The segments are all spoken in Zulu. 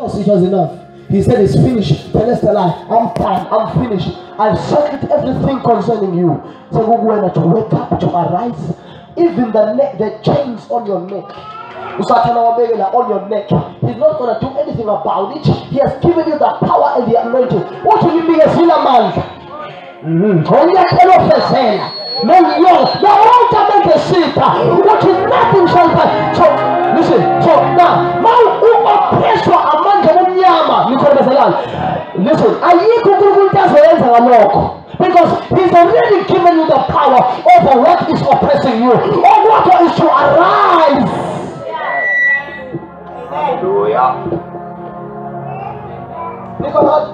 cross, it was enough. He said, it's finished. Telestai, I'm done. I'm finished. I've settled everything concerning you. So to wake up, to arise. Even the chains on your neck. On your neck. He's not going to do anything about it. He has given you the power and the anointing. What will you be a sinner man? What is nothing shall pass. So listen, so now pressure among the nyama. Listen, because he's already given you the power over what is oppressing you, or what is to arise. Hallelujah. Nicholas.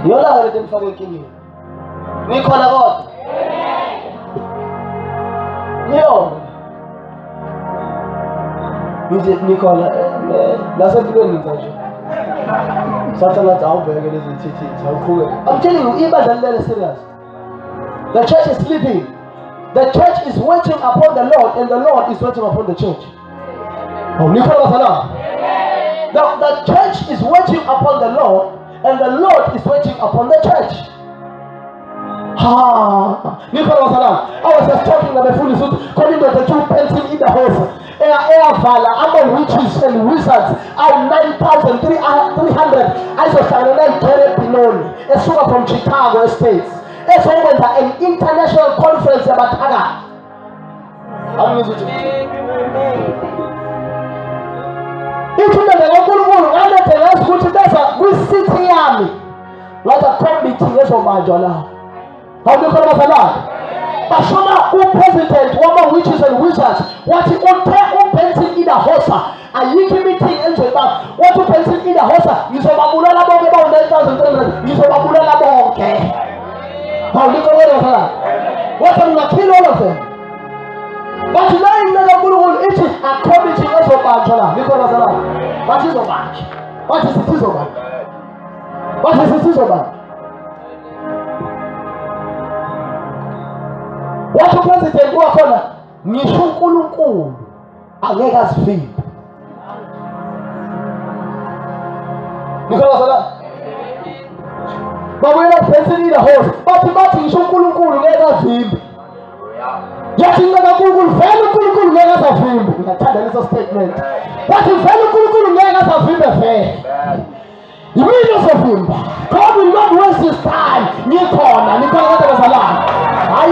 You're not going to forget King. Nicola God. Leo. Visit Nicola. That's a good one. I'm telling you, even the little serious. The church is sleeping. The church is waiting upon the Lord, and the Lord is waiting upon the church. Oh, the church is waiting upon the Lord, and the Lord is waiting upon the church. I was just talking about the foolish calling the two pencil in the house. Among witches and wizards are 9,300. I saw Shanghai Terry Pinoni, a sugar from Chicago States. It's over an international conference about Haga. We sit here like a committee of Majola. How do you call us? Bashona, who president, woman, witches and wizards, what he who pencil in a hosa, and you give me thing into about what to pencil in a hosa, you saw Babula Bonga about 9,000, you saw Babula Bonga. How do you call us? What am I kill all of them? But you know, in the Guru, it is a committee of Majola. What is a match? What is it? What is it about? What the president go akona ngisho uNkulunkulu angeke asivimbe. Nikolazala. Bawela president in the house. Bathi ngisho uNkulunkulu ngeke asivimbe. Yathi uNkulunkulu vele uNkulunkulu ngeke asivimbe. Ngithanda leso statement. Bathi vele uNkulunkulu ngeke asivimbe vele. Yimini sofimba. God will not waste his time. Nikhona Nikolazala. What a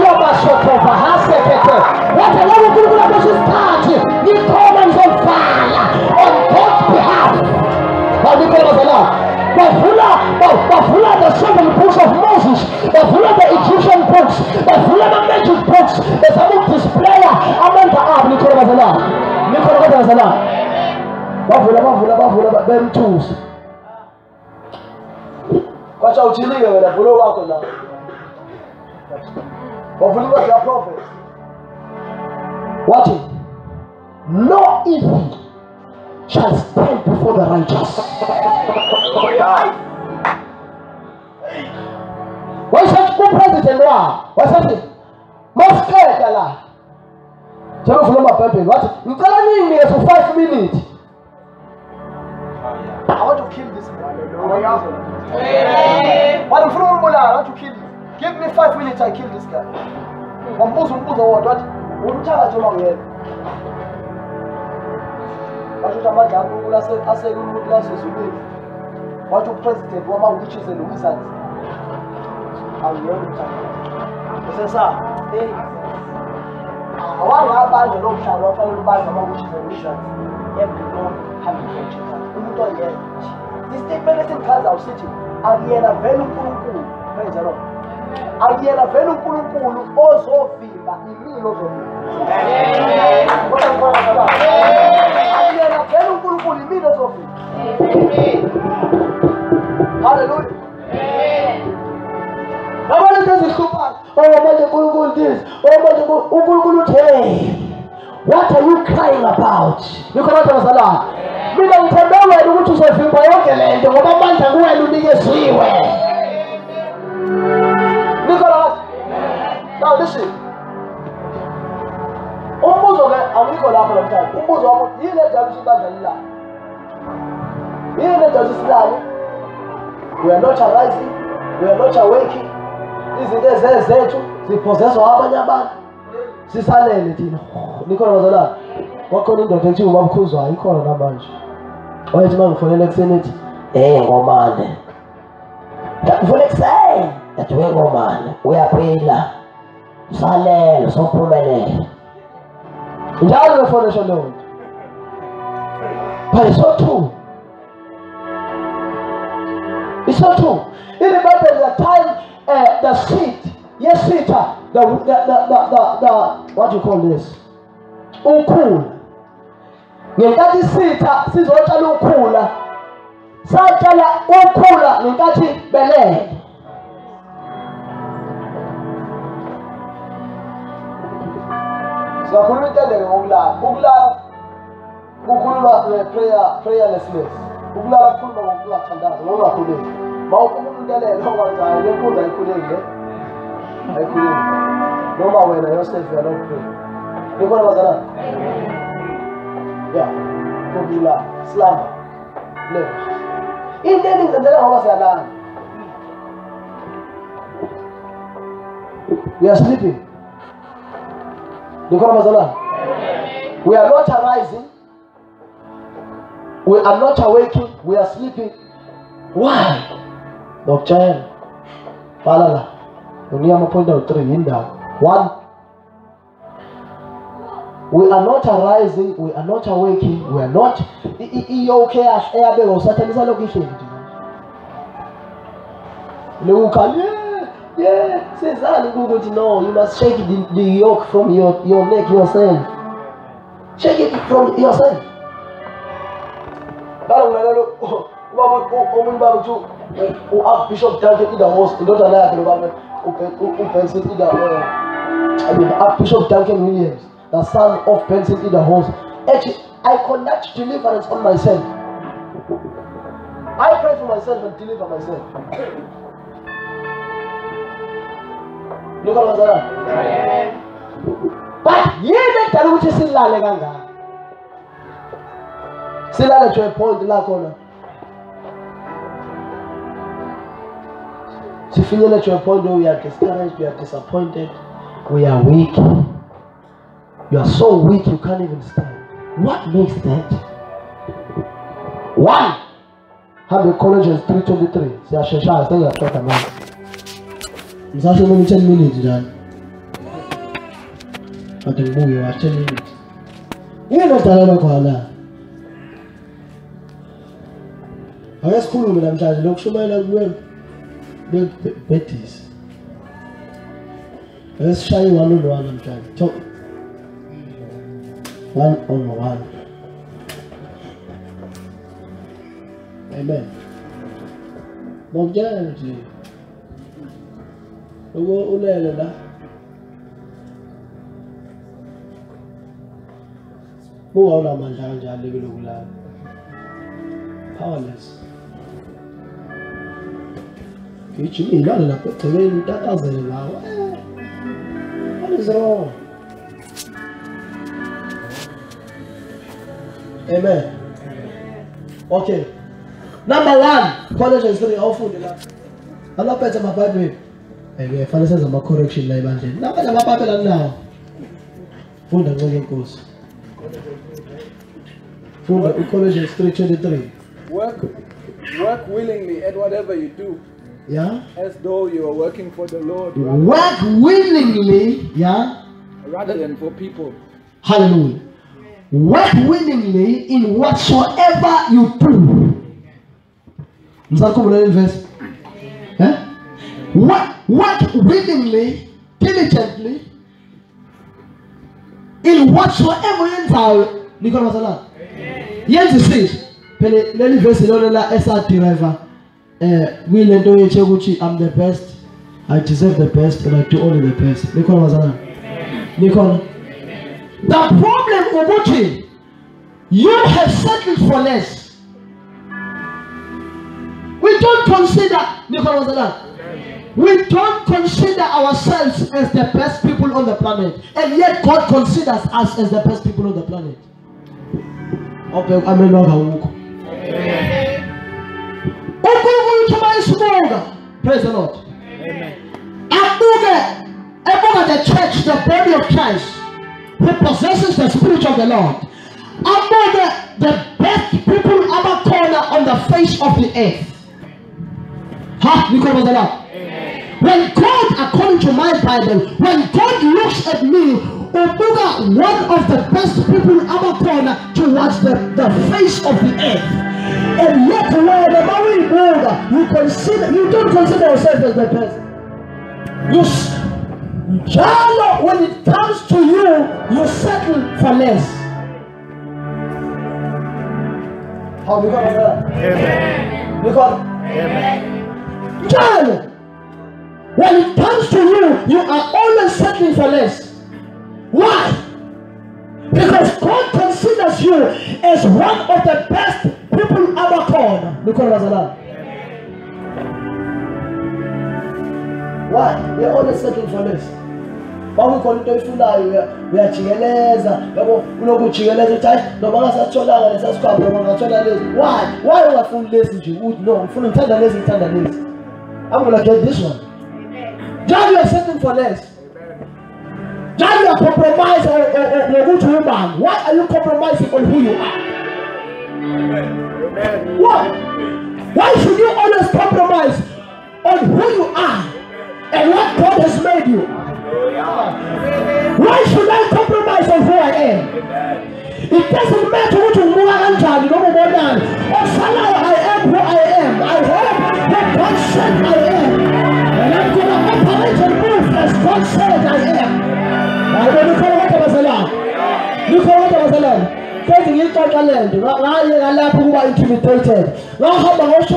lot of people are start. You come and on fire on God's behalf. How do you call us? Bafula, the seven books of Moses, Bafula, the Egyptian books, Bafula, the magic books, there's a book displayer. I'm the arm, Nicola. Bafula, them tools. Watch out, you leave it, blow out now. But believe us, your prophets. Watch it. No evil shall stand before the righteous. Why such good president? What's that? Most scared, Allah. Tell me from my people. What? You telling me for 5 minutes? I want to kill this man. But from Mola, I want to kill you. Give me 5 minutes, I kill this guy. What? What you president, woman witches and wizards. I'm ready to say, sir, hey, I want to buy the long shall offer you buy woman witches and wizards. Every long having friendship. This statement is in Kaza City. And he had a very cool. Praise the Lord. And he had a very cool also fever. He really also fever. What I'm going to say. And he had a very cool he means also fever. Hallelujah. Nobody does it super. Oh, this. Oh, hey. What are you crying about? You cannot tell us a lot. We don't tell them where you want to say, Nicholas, now listen. Umbuzo ke awukho lapha namhlanje. Umbuzo wami yini edalisa ibandla lilala? Yini edalisa isilalo? We are not arising, we are not awaking. Izinto ezezethu ziphozezwa abanye abantu. Sisalele thina. Nikhona bazalwane. Kwakhona indoda ethi ubabkhuzwayo ikhona namanje. Wayethi mangifonela ekuseni ethi ngomane. Ngifuna ekuseni ethi ngomane uyaphila. Usalele sophumelela. Njalo lefonesha leyo. But it's so true. It's so true. In the Bible, the time the seed, yes, seeder, the what do you call this? Ukhula. Ngenkathi sitha sizotshala ukhula. Satshala ukhula ngenkathi belele. Siyakhuluma intendeke ngokulala. Ukulala kukhuluma prayerlessness. Ukulala kukhuluma ngokungathandazi, ngokungakhuleki. Mawukhuluma intelelo okwenzayo lenkundla ayikhuleki. Ayikhuleki. Noma wena yourself you are not praying. Nikhona bazalwane? Yeah. Ukulala, slumber. Le. Into engizenzela ngoba siyalala. We are sleeping. Nikhona bazalwane? We are not arising. We are not awaking. We are sleeping. Why? Doctor, Palala. Only I'm point out 3 in that. 1. We are not arising. We are not awaking. We are not. Okay, yeah. Says no. You must shake the yoke from your neck yourself. Shake it from yourself. Archbishop Duncan in the host, not Archbishop Duncan Williams, the son of Benson in the host. Actually, I connect deliverance on myself. I pray for myself and deliver myself. Look at that. But yeah, that which is in La Leganga. Silale to a point la corner. To feel to a point where we are discouraged, we are disappointed, we are weak. You are so weak you can't even stand. What makes that? 1. Have the Colossians 3:23. See, I shall say that talk about. It's actually only 10 minutes, John. But the movie was 10 minutes. You know what I'm talking about. I was cool with them, Charlie. Look, somebody like the Betty's. Let's try one on one. I'm trying. Talk. 1-on-1. Amen. Bonjour. Ulele. Muawla manjang jali gulugula. Powerless. What is wrong? Amen. Okay. Number 1, Colossians 3. How food I'm not better my Bible. Anyway, Father says I'm a correction like that. Now I'm a Bible now. Food and going course. Food Colossians 3:23. Work willingly at whatever you do. Yeah. As though you are working for the Lord. Work willingly, yeah. Rather than for people. Hallelujah. Work willingly in whatsoever you do. Verse. Work willingly, diligently, in whatsoever you do. Nicolas Salah. Yes, it says. Let verse SR driver. I'm the best. I deserve the best, and I do only the best. Nicolas Salah. Nicolas. The problem about it, you have settled for less. We don't consider Nicolas Salah. we don't consider ourselves as the best people on the planet, and yet God considers us as the best people on the planet. Okay, amen. Praise the Lord. Amen. The church, the body of Christ, who possesses the Spirit of the Lord, among the best people ever corner on the face of the earth. When God, according to my Bible, when God looks at me, one of the best people ever corner towards the face of the earth. And yet, you don't consider yourself as the best. When it comes to you, you settle for less. How we got that? Amen. Because John, when it comes to you, you are always settling for less. Why? Because God considers you as one of the best people ever called. Why? We are always settling for less. But we call it we are chigeleza. Why? Why are we full lazy? No, full intended lazy. I'm gonna get this one. John, you are settling for less. John, you are compromising on who to woman. Why are you compromising on who you are? Why? Why should you always compromise on who you are and what God has made you? Why should I compromise on who I am? It doesn't matter what you want. I am who I am. I hope that God said I am. And I'm going to operate and move as God said I am. I don't know what I was allowed. Look at what I was allowed. Getting into the land. I who are intimidated. Now, how about you?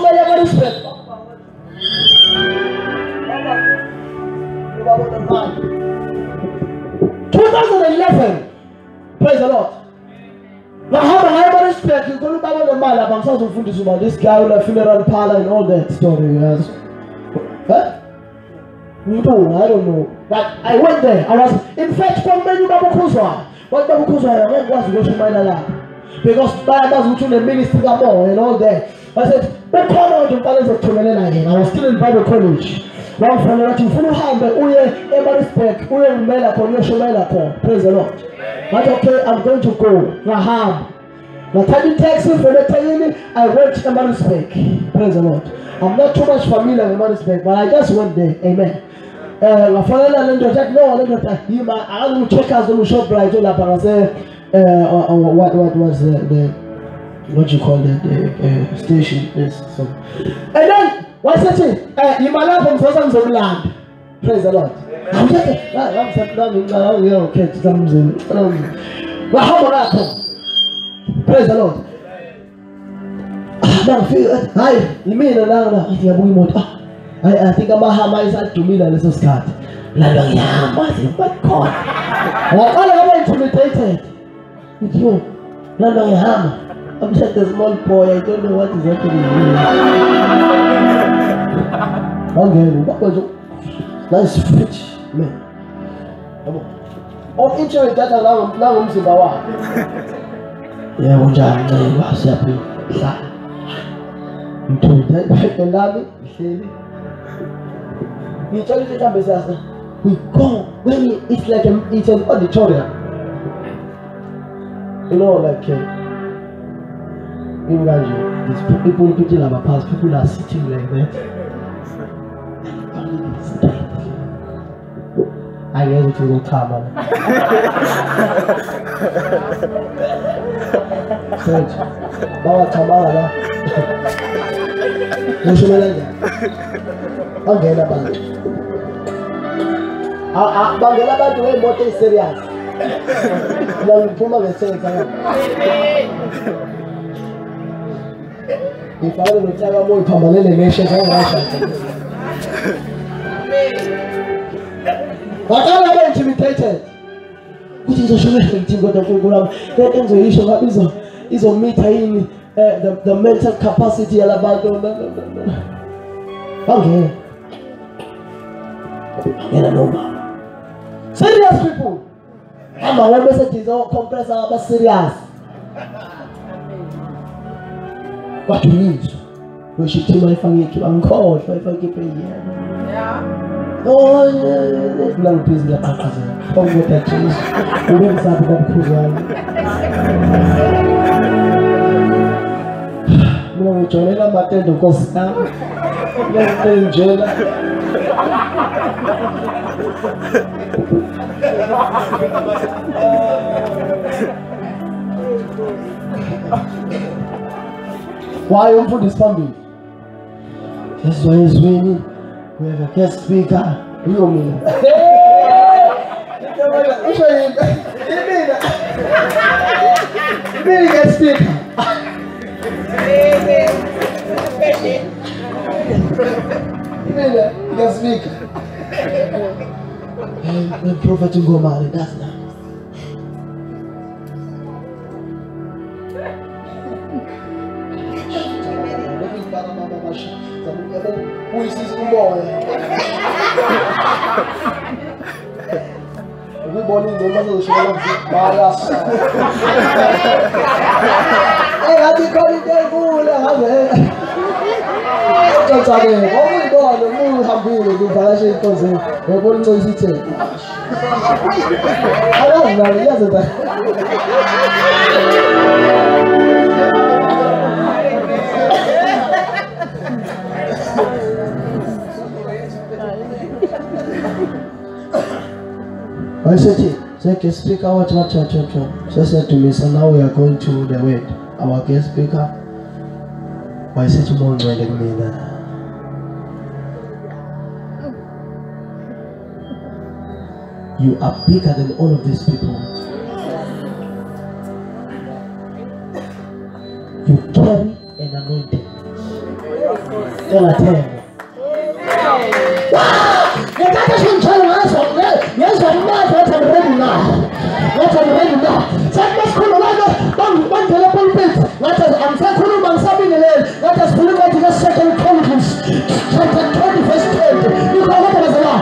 2011. Praise the Lord. Now, how do I respect you? Don't about the man. I'm so foolish about this guy with a funeral parlor and all that story. Yes. Huh? No, I don't know. But I went there. I was, in fact, from many Babu Kuzwa. What Babu Kuzwa I went was worship my lap. Because Bible was the ministry and all that. I said, what kind of balance of Tumelena again? I was still in Bible college. One from the full hand, but we ever respect, we are praise the Lord. But okay, I'm going to go. Rahab. Now, time taxi for the time, I went to Marisbeck. Praise the Lord. I'm not too much familiar with Marisbeck, but I just went there. Amen. I don't check out the shop right all up and say, what was the what you call it, the station? Yes. So, and then. What's that? You might have from some land. Praise the Lord. I'm just praise the Lord. You mean I think about how my side to me that little skirt. But God. I'm intimidated with you. I'm just a small boy. I don't know what is happening here. Nice fish, man. Of interest that now I'm Zimbabwe. Yeah, one time I was happy. You told that the lobby, you tell the time we go when it's like it's an auditorium. You know, like imagine these people have a past, people are sitting like that. I guess it will come on. Bawa Tamara. Bangela bantu. Bangela bantu we moto serious. Ngiyangipuma ngesenza. Ifalo notaka moyo phambalele ngeshe zangasha. But I am intimidated. Which is a sugar thing got a program. That ends the issue is on meeting the mental capacity about okay. Angena nobaba. Serious people. Hamba ngoba bese dizo compressor aba serious. What do you need? We should team ifake ikhipha ngikhohlwa ifake ikhipha yena. Oh, lang busy la qaqazela. Awukuthi Jesus. Ube ngisathi kabukhulu wami. Mina ngijolela amatende Nkosi yami. Ngiyenzela. Why umfundisi phambili? Ezweni we have a guest speaker. Uyo mina. Usho yini? Imina guest speaker. Imina guest speaker. The prophet Ngomane, that's nice. Who is this boy? Everybody in the middle is going to bias. Hey, I didn't call it that fool. Just again, what we do, the moon have been the Balashe cousin. We're going to see it. I don't know, yes, I said, guest speaker, what. She said to me, so now we are going to the word. Our guest speaker, why said you won't wait me there? You are bigger than all of these people. You carry an anointing. Then I tell you. Yes, I'm not. What I'm ready now. What I'm ready now. Let us call one telephone pit. Let us. I'm saying, I'm saying, let us look at the Second Chronicles, chapter 20, verse 20. You know what was the law?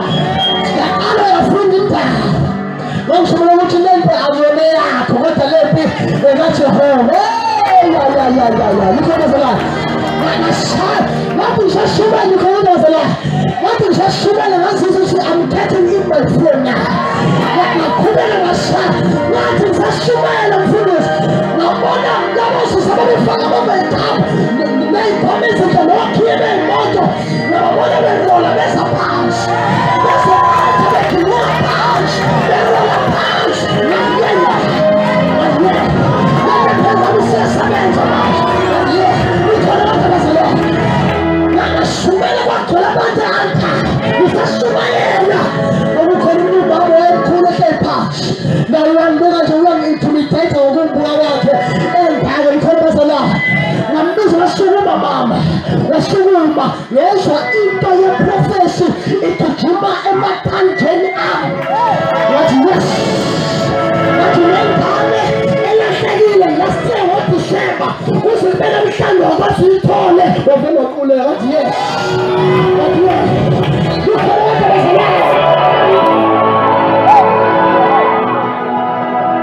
The honor of bringing down. Long someone want to learn that I'm your man. Come on, let me. They're not your home. Hey, yeah. You know what was the law? Nothing just sugar. You know what was the law? Nothing just sugar. And I'm getting in my phone now. Nothing just sugar and I'm finished. No more than that was somebody from the moment. The name comments and the walk here and motor. No more than a roller. There's a pouch. There's a pouch. There's a pouch. There's a pouch. Not yet. Let me say something to us. We call it out as a law. Now, Shumela wa Kolabata Anta. It's a Shumela. And we call it Baba and Kulake Patch. Now, we are going to run into the title of Gumbuawake. And I will call us a law. Now, this was Shuma Mama. Was Shuma. Yes, into your profession. Into Juma and Matanken Am. What yes? What you meant, Tommy? Let's say what to say, but what's the better stand of what you told it? What yes? What yes? You can walk as a liar.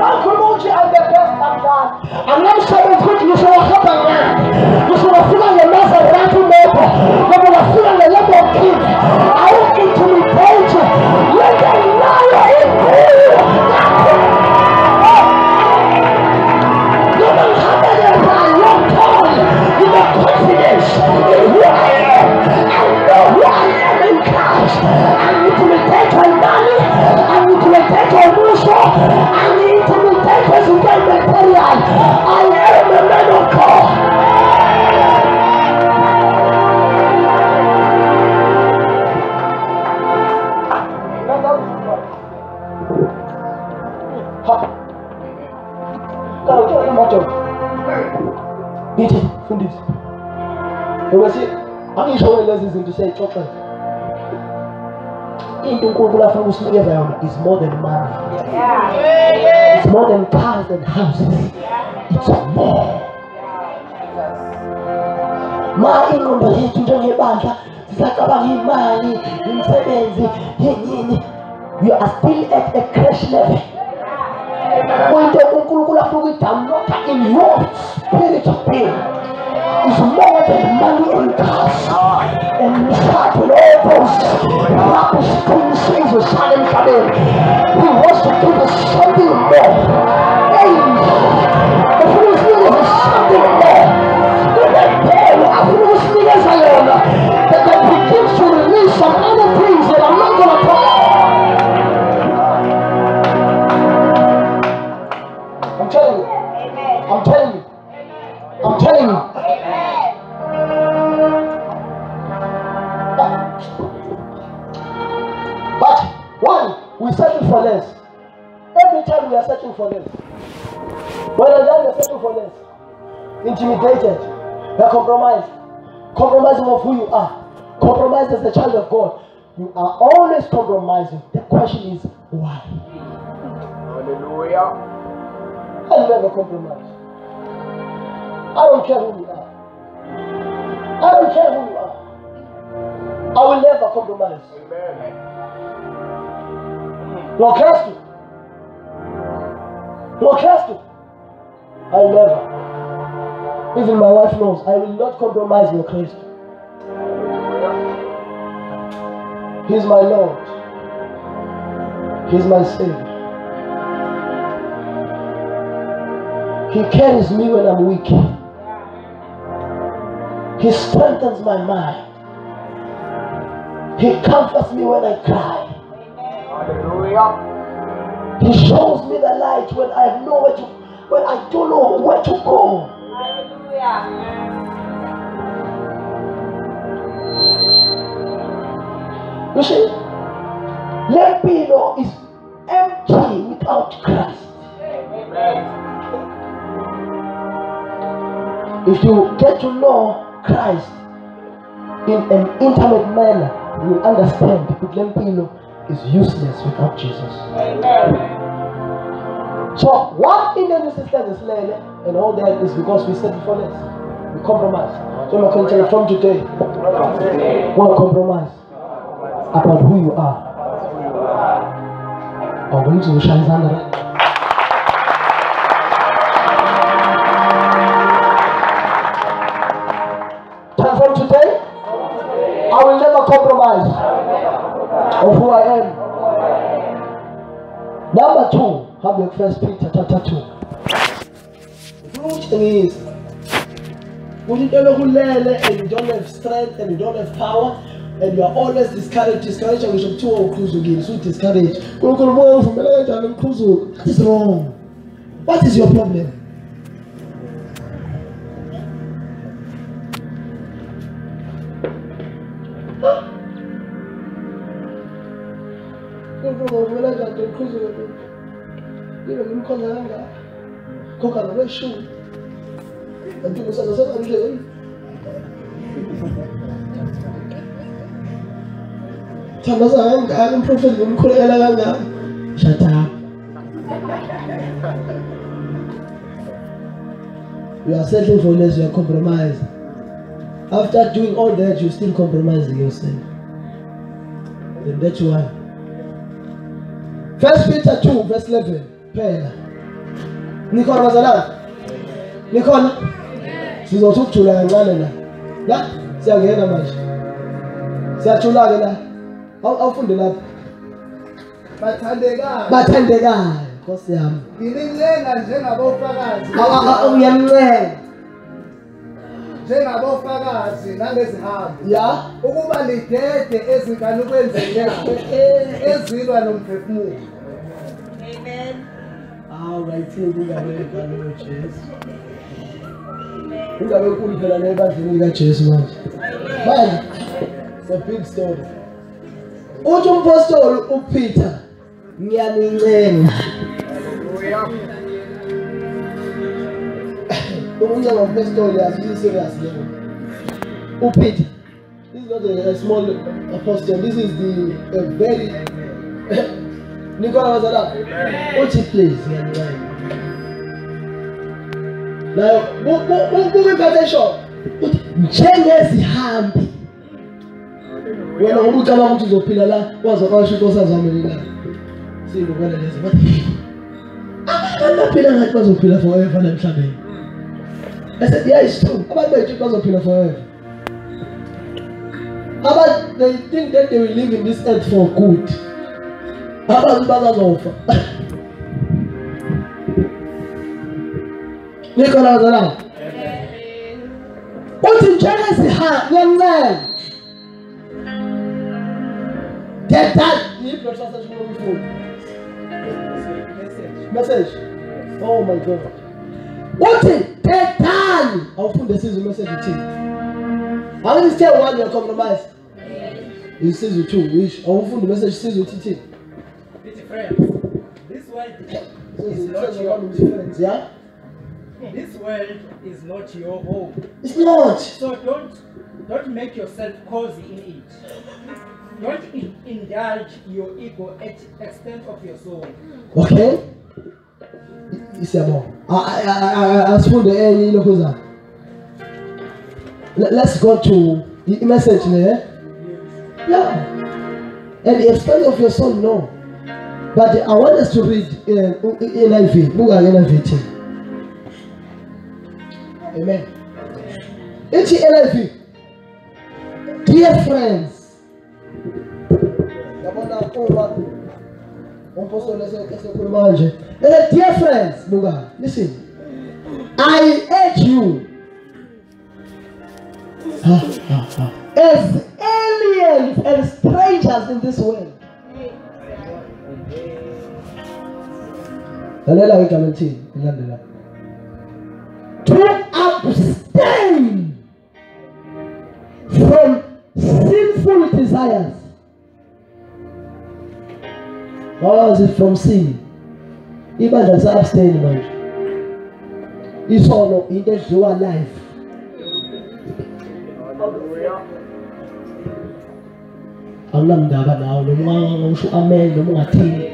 I'll promote you as the best of God. I'm not sure it's good. You should have happened now. You should have figured your master right to make it. You should have figured the level of king. I want intimidate you. Let the liar in you. Confidence in who I am. I know who I am in Christ. I need to meditate on money. I need to meditate on Musa. I need to meditate on some material. I am a man of God. Fundis. Angisho lezi zinto siyayixoxa. Into uNkulunkulu afuna usinikeza yona is more than money. It's more than cars and houses. It's more. Ma ingqondo yethu njengebandla Zicabanga imali, imisebenzi, yini. You are still at a crash level. Into uNkulunkulu afuna ukuyidownloada in your spirit of being is more than money and cars and shot and all those rubbish things you shot and come in. He wants to give us something more. Hey, if he was giving us something more, that begins to release some other things that I'm not going to talk about. I'm telling you. I'm telling you. I'm telling you. But one, we settle for less. Every time we are searching for less. When we are searching for less, intimidated, we are compromised. Compromising of who you are. Compromised as a child of God. You are always compromising. The question is, why? Hallelujah. I'll never compromise. I don't care who you are. I don't care who you are. I will never compromise. Amen. No Christ. No Christ. I never. Even my wife knows I will not compromise with Christ. He's my Lord. He's my Savior. He carries me when I'm weak. He strengthens my mind. He comforts me when I cry. Hallelujah. He shows me the light when I have nowhere to, when I don't know where to go. Hallelujah. You see, Lempino is empty without Christ. Amen. If you get to know Christ in an intimate manner, you will understand that Lempino is useless without Jesus. Amen. So one Indian sisters is lele, and all that is because we settle for less. We compromise. So I can tell you from today, don't compromise about who you are. Or when you shine under. From today, I will never compromise of who I am. Number 2, have your 1 Peter chapter 2. The root thing is, when you don't know and you don't have strength and you don't have power and you are always discouraged, and we should cruise again, so discouraged. That is wrong. What is your problem? Shut up. You are settling for less, you are compromised. After doing all that, you still compromising yourself. And that's why. 1 Peter 2, verse 11. Pela. Nikhona bazalwane? Nikhona? Sizothula kancane la. La siyangena manje. Siyathula ke la. Awufunde lapha. Bathandekayo. Nkosi yami. Ngilincenga njengabofakazi. Ngiyamncenga. Njengabofakazi nangezihambi. Ya. Ukuba lidede ezinkanukweni zenyama ezilwa nomphefumulo. Amen. Right, kungabe Jesu. Kungabe kukhulu phela nebandleni likaJesu manje. Manje, it's a big story. Uthi umpostoli uPeter, ngiyanincenga. Hallelujah. Umunye wampostoli asili serious level. uPeter. This is not a small apostle. This is a very Nicola was allowed. What's it please? Now, who got a shop? Njengezihambi wena ngoba ucabanga ukuthi uzophila la wazi kwasho inkosazi wami lena singokwana lezo bathi abaphila ngathi bazophila forever la emhlabeni. I said yeah, it's true. Abantu bethu bazophila forever. They think that they will live in this earth for good. Abantu bazazofa. Nikola wazala. Uthi njenge siha ngencane. That blood transaction before. Message. Oh my God. Uthi tetani awufunde sizwe message uthini. How many say one you compromise? It says you two wish. Awufunde message sizwe uthini. It's friends. This world is not your friends, yeah? This world is not your home. It's not. So don't make yourself cozy in it. Don't indulge your ego at the extent of your soul. Okay? It's about. I spoon the air, you know, let's go to the message there. Yeah. And the extent of your soul, no. But I want us to read NIV. Look at NIV. Amen. It's NIV. Dear friends. Dear friends, listen. I urge you as aliens and strangers in this world. To abstain from sinful desires. How is it from sin? Even just abstain, man. It's all in the your life. Allah mdaba now. No more ngusho amen. No more athini.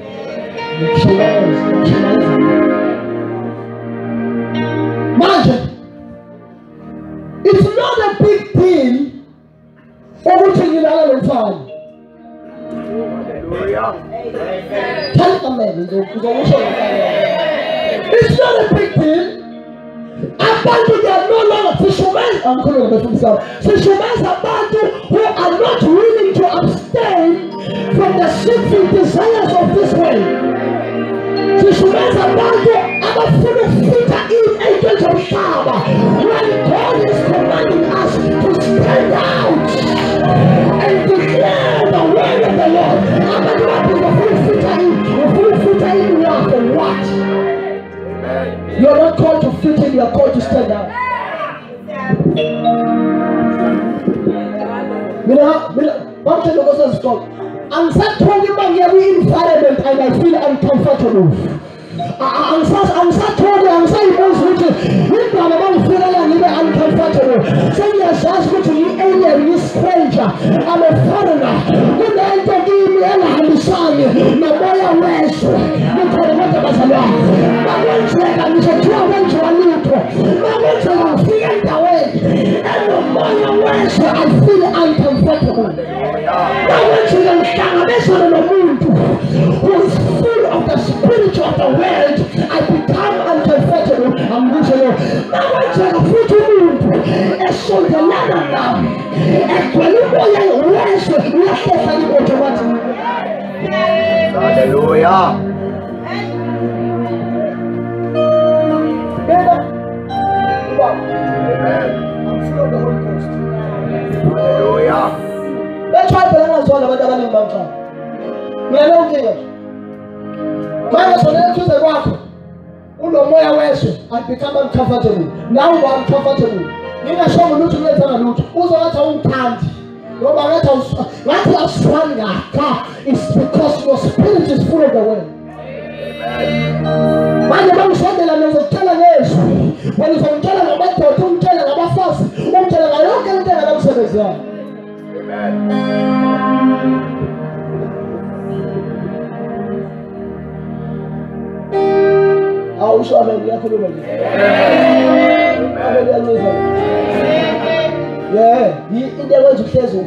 Imagine. It's not a big deal. Everything in Allah will find. It's not a big deal. Abantu they are no longer fishermen. I'm calling them from South. Fishermen are abantu who are not willing to abstain from the sinful desires of this world. Fishermen are abantu abafuna ukufika in angels of Shaba when God is commanding us to stand out and declare the word of the Lord. What? You're not called to fit in, you're called to stand out. I'm not talking about every environment and I feel uncomfortable. I'm saying most people, you don't feel uncomfortable. So you're just going to be alien, you stranger. I'm a foreigner. When they enter me, I'm a son. My boy, I'm West. You tell what about the law. My one track, I'm a 12 inch or a little. My one track, I'm feeling away. And the boy, I'm West. I feel uncomfortable. My one track, I'm standing on the moon. Who is full of the spiritual of the world. I become uncomfortable. I'm losing it. Now I take a foot to move. And so the land of now. And when you go and rest, you have to find it automatically. Hallelujah. Amen. I'm full of the Holy Ghost. Hallelujah. That's why I'm not about the money mantra. We are not here. My son, I choose a rock. I become uncomfortable. Now I'm comfortable. In a show, we look to let them look. Who's on our own candy? What you are strong at is because your spirit is full of the word. When the man said that I was telling us, when he's on telling about the don't tell about fast, don't tell I don't get that I'm saying that. I wish I made you for the yeah, in the words of Tezo.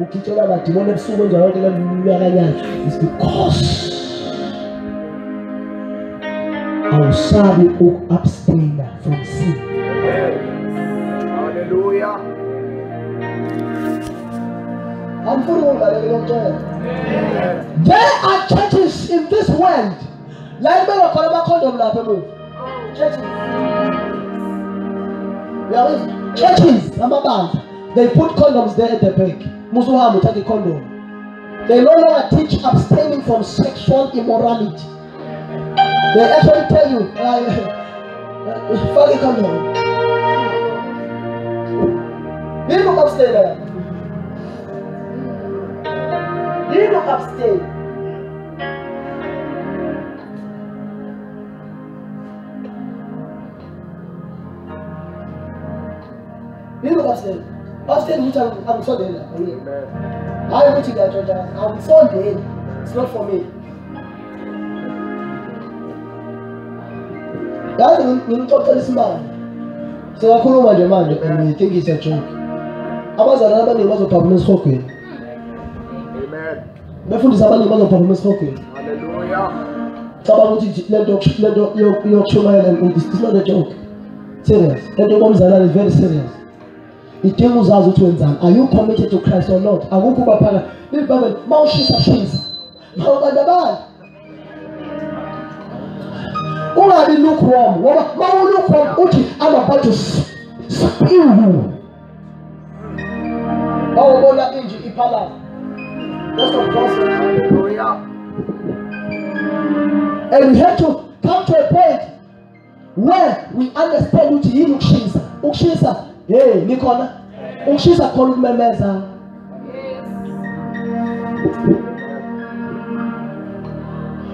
ugitshela amadimoni ebusuku enza yonke le myakanyana. It's because awusabi uku-abstaina from sin. Hallelujah. There are churches in this world like we call them condom la people. Churches. Churches, they put condoms there at the back. Musuhamu take a condom. They no longer teach abstaining from sexual immorality. They actually tell you, fuck a condom. You look abstain there. You look abstain. You look abstain. Abstain which I'm so dead. I went to that church. I'm so dead. It's not for me. That's when talk to this man. So I couldn't imagine man and we think it's a joke. I was another man who was a problem smoking. Amen. Before this man was a problem smoking. Hallelujah. Somebody let your children, it's not a joke. Serious. Let your mom's is very serious. Are you committed to Christ or not? I woke up and this Bible, Mount Shisa. How about the man? Who are the lukewarm? Mount lukewarm. I'm about to spew you. How about that angel? Ipala. That's what God said. Hallelujah. And we have to come to a point where we understand what he looks Ukshisa. Hey, Nikona. Ukshisa called me meza.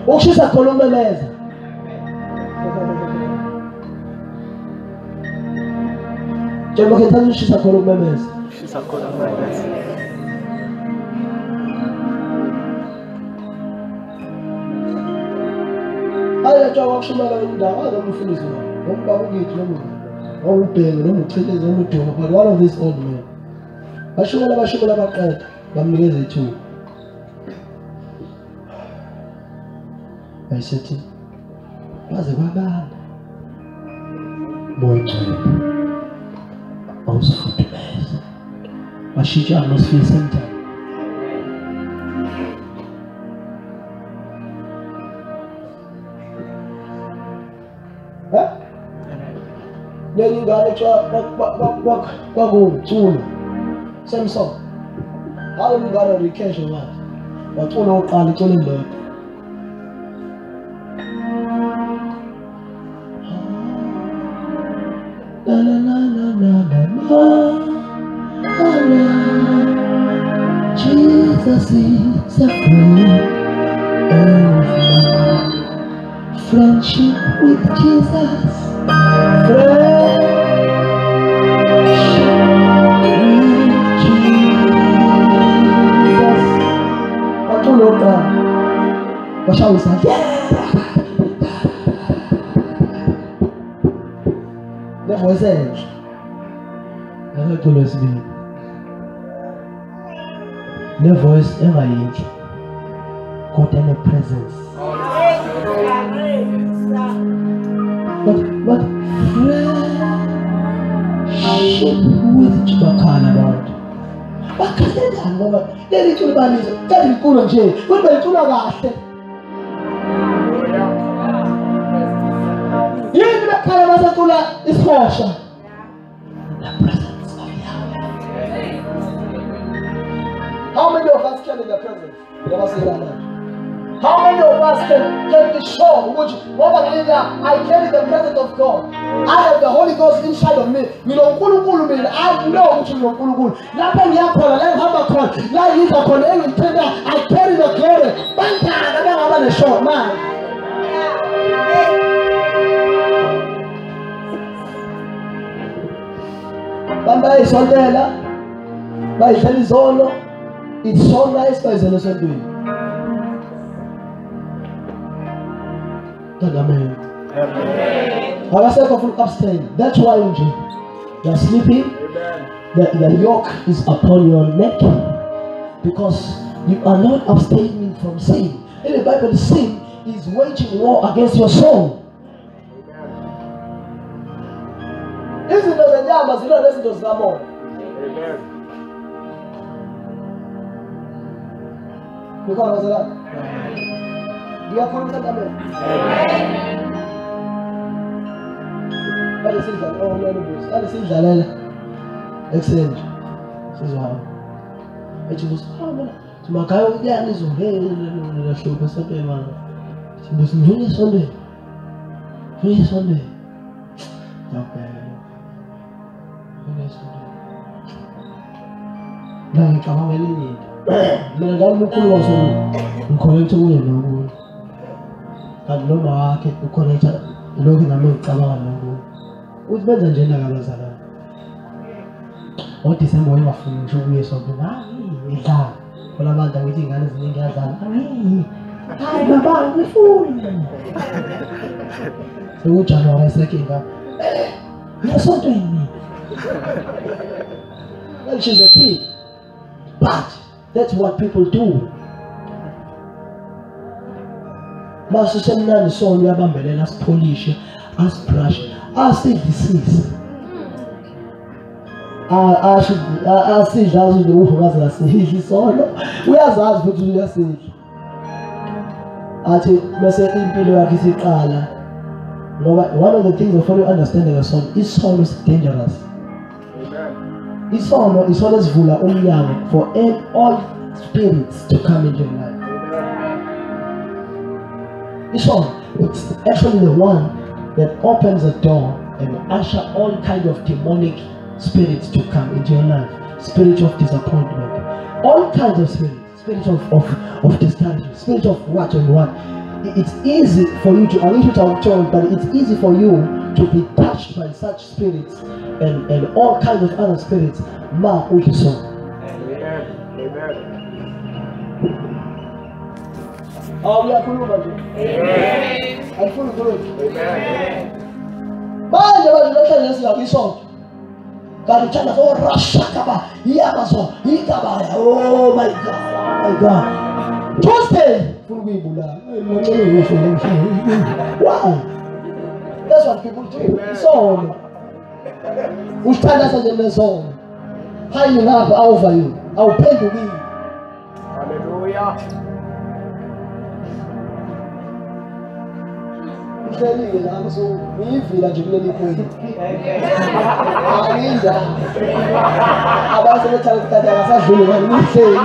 Ukshisa called me meza. Jambo ketani ukshisa called me meza. She's a good man. I just want to know that I don't feel this one. But one of these old men, I should have I'm too. I said to him, what's the bad? Boy, I was for the mess. But she just must feel sometimes. Huh? Then you got to go to same song. How do you got to catch your wife? But all out all little Lord. La la la la la la la. Jesus is a friend of mine. Friendship with Jesus. What shall we say? The voice is I don't always be. The voice ever age. God in the presence. But friendship with Chibakana about. What can they do? They need to buy this. That is good on jail. What they do about it? You need to Kalabazatula is Porsche. The presence of Yahweh. How many of us can in the presence? Never say that much. How many of us can be sure which I carry the presence of God? I have the Holy Ghost inside of me. You know, I know which is your Kulu. I carry the glory. I don't have a short man. Bamba is on there. By Zelizolo. It's so nice by Zelizolo doing. Amen. Abstain. That's why you're sleeping. The yoke is upon your neck. Because you are not abstaining from sin. In the Bible, sin is waging war against your soul. Izinto zenyama zilwa nezinto zikamoya. Amen. Because of that. Ngiyakhuluma amen. Bale sidlala omlelobus. Bale sidlalela ekseni. Sizohamba. Ethi busihamba. Simakhaya ukuyana izongena lahlupha sonke manje. Sibusinjuni sonke. Ngiye sonke. Okay. La ngicabanga elinye into. Mina ngami ukhulu wasona ngiconnecte kuye nokuyo. Kanti noma wakhe uconnecta lokho nami ngicabanga nokuyo. Uthi benza njena kabazalwane. ngoDisemba wayengafuni ngisho kuye sonke. Hayi idlala. Khona abantu ngithi ingane eziningi yazana. Hayi baba ngifuni. Sekujanuary sekinga. Yasontweni. Well, she's a kid. But that's what people do. Masusemnani so uyabambelela asipolishe, asibrush, asidisise. Asidla nje uvukaza asidli solo. Uyazazi ukuthi uyasidla. Athi bese impilo yakhe isiqala. Ngoba one of the things of you understanding a song, isono is dangerous. Isono is always vula umnyango for all spirits to come into your life. Isono, it's actually the one that opens the door and usher all kind of demonic spirits to come into your life. Spirit of disappointment, all kinds of spirits, spirit of discouragement, spirit of what and what. It's easy for you to, I need you to talk, but it's easy for you to be touched by such spirits and all kinds of other spirits. Ma ukiso. Amen. Amen. Oh, we are cool about it. Amen. I'm full of it. Amen. Bye, let's go. We saw. God, it's all Rashakaba, Yamazo, Ikabaya. Oh my God, oh my God. Tuesday. Wow. That's what people do. It's all. We stand as in the zone. High enough over you. I'll pay the win. Hallelujah. I'm so evil that you really pray. I mean that. About the time that I was doing, we say, I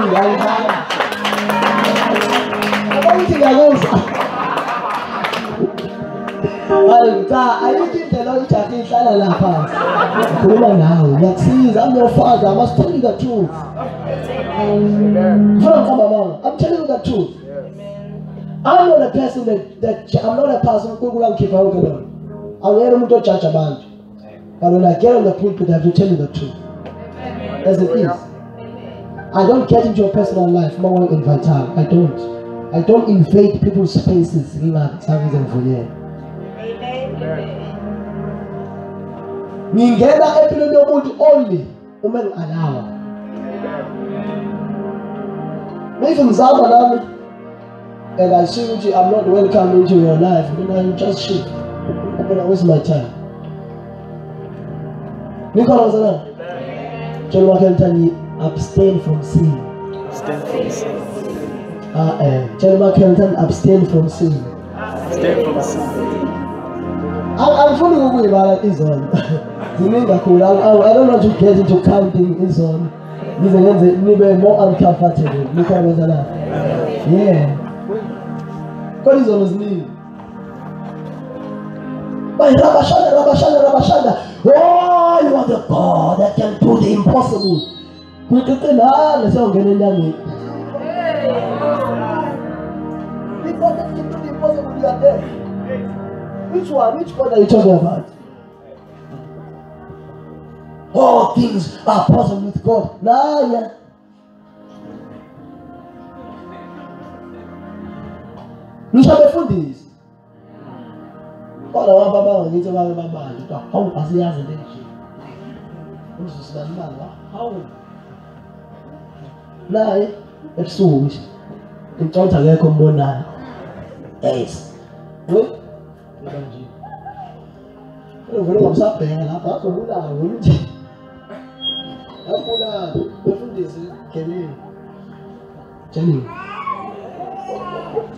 didn't tell you that it's all now. I'm your father. I must tell you the truth. I'm telling you the truth. I'm not a person that I'm not a person who will keep out alone. I'm not to judge about. But when I get on the pulpit, I have to tell you the truth. As it is. I don't get into your personal life more in vital. I don't invade people's spaces in my service and for you. Ningena empilweni yomuntu only uma ngialawa. If ngizama nami and I see that I'm not welcome into your life, then I just shit. I'm gonna waste my time. Nicola Zana. John McKenton, abstain from sin. Abstain from sin. John McKenton, abstain from sin. Abstain from sin. I'm fully aware about this one. I don't want to get into counting this one. These are maybe more uncomfortable. Yeah. God is on his knee. But Rabashanda. Oh, you are the God that can do the impossible. Because that can do the impossible, you are there. Which one? Which God are you talking about? All things are possible with God. Nah, yeah. You shall be foolish. All our Baba, you tell Baba, how as he has a day. How? Nah, ebusuku ngicabanga akekho ombonayo. Yes. Nje. Uvela ngomsabheka lapha azobulawa ukuthi. Akula befundisi gemini. Jenny.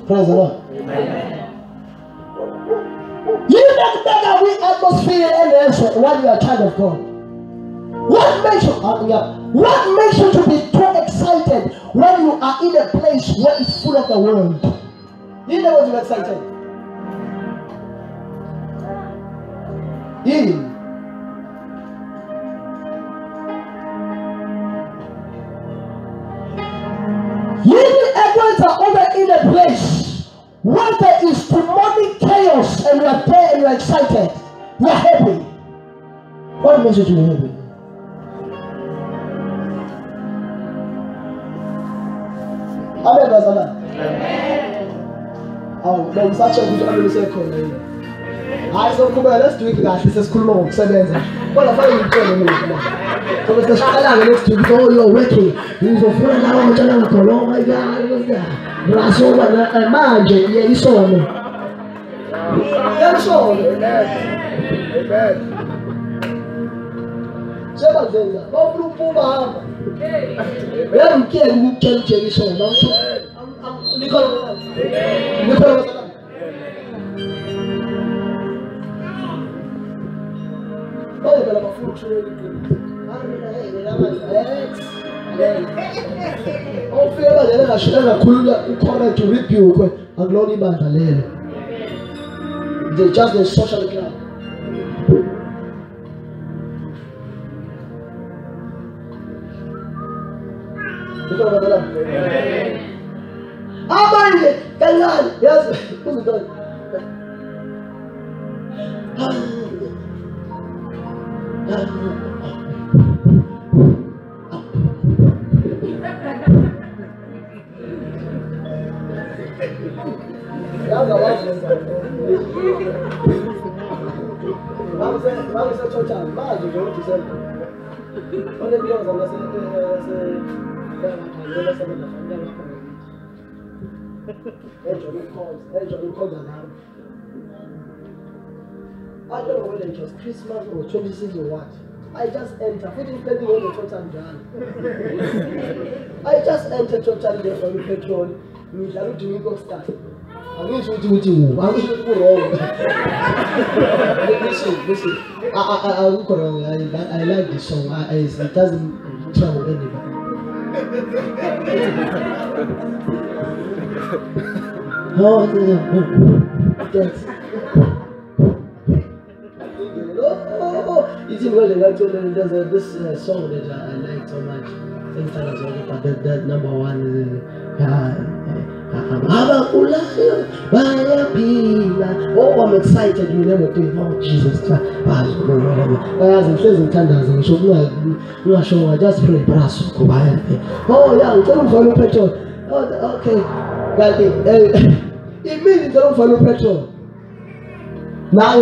Praise the Lord. You make better with atmosphere and answer when you are a child of God. What makes you to be too excited when you are in a place where it's full of the world? You know what you're excited? You enter over in a place where there is demonic chaos and you are there and you are excited. You are happy. What makes you to be happy? Amen, brother. Oh, no, such a good understanding. I said, come on, let's do it. Guys, this is cool. What if I you so it's the shaka next to go, you're working. You're so full now. Oh my God, brass over and margin. Yeah, you saw me. That's all. Amen. Seven things. No blue puma. I'm kidding. You can't change so much. I'm Nicola. Oh, but I'm a fool trade. Oh, feel like I should have a cool to rebuke a glory man. They just a social club. Yes, who's it done? I don't know whether it was Christmas or 26 or what. I just entered. Who didn't tell me when the church I'm done? I just entered church and there for the petrol. Me, I don't do go start. I wish you do. I wish you go wrong. Listen. I will go wrong. I like this song. It doesn't trouble anybody. Yes. You see, well, actually, there's this song that I like so much. That number one oh, I'm excited. You never do it. Oh, Jesus. I just pray. Oh, yeah, I'm going to follow petrol. Oh, okay. It means you don't follow petrol. Now,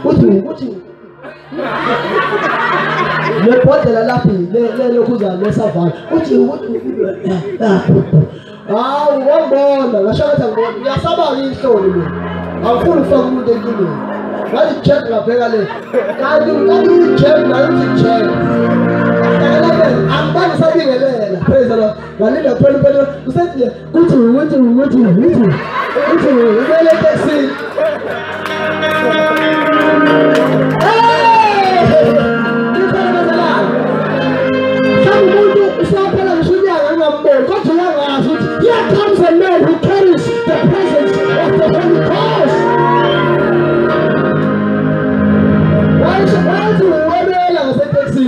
what do you? Le pote de la lapine, le cousin, le savant. What do you? Ah, one ball, la chambre est bonne. Il y a ça dans l'histoire. I'm full of fun with the good. Why you check la pegale? Can you check? I'm going to say it. Praise the Lord. When you pray, you say, go to. Here comes a man who carries the presence of the Holy Ghost. Why do you want to say taxi?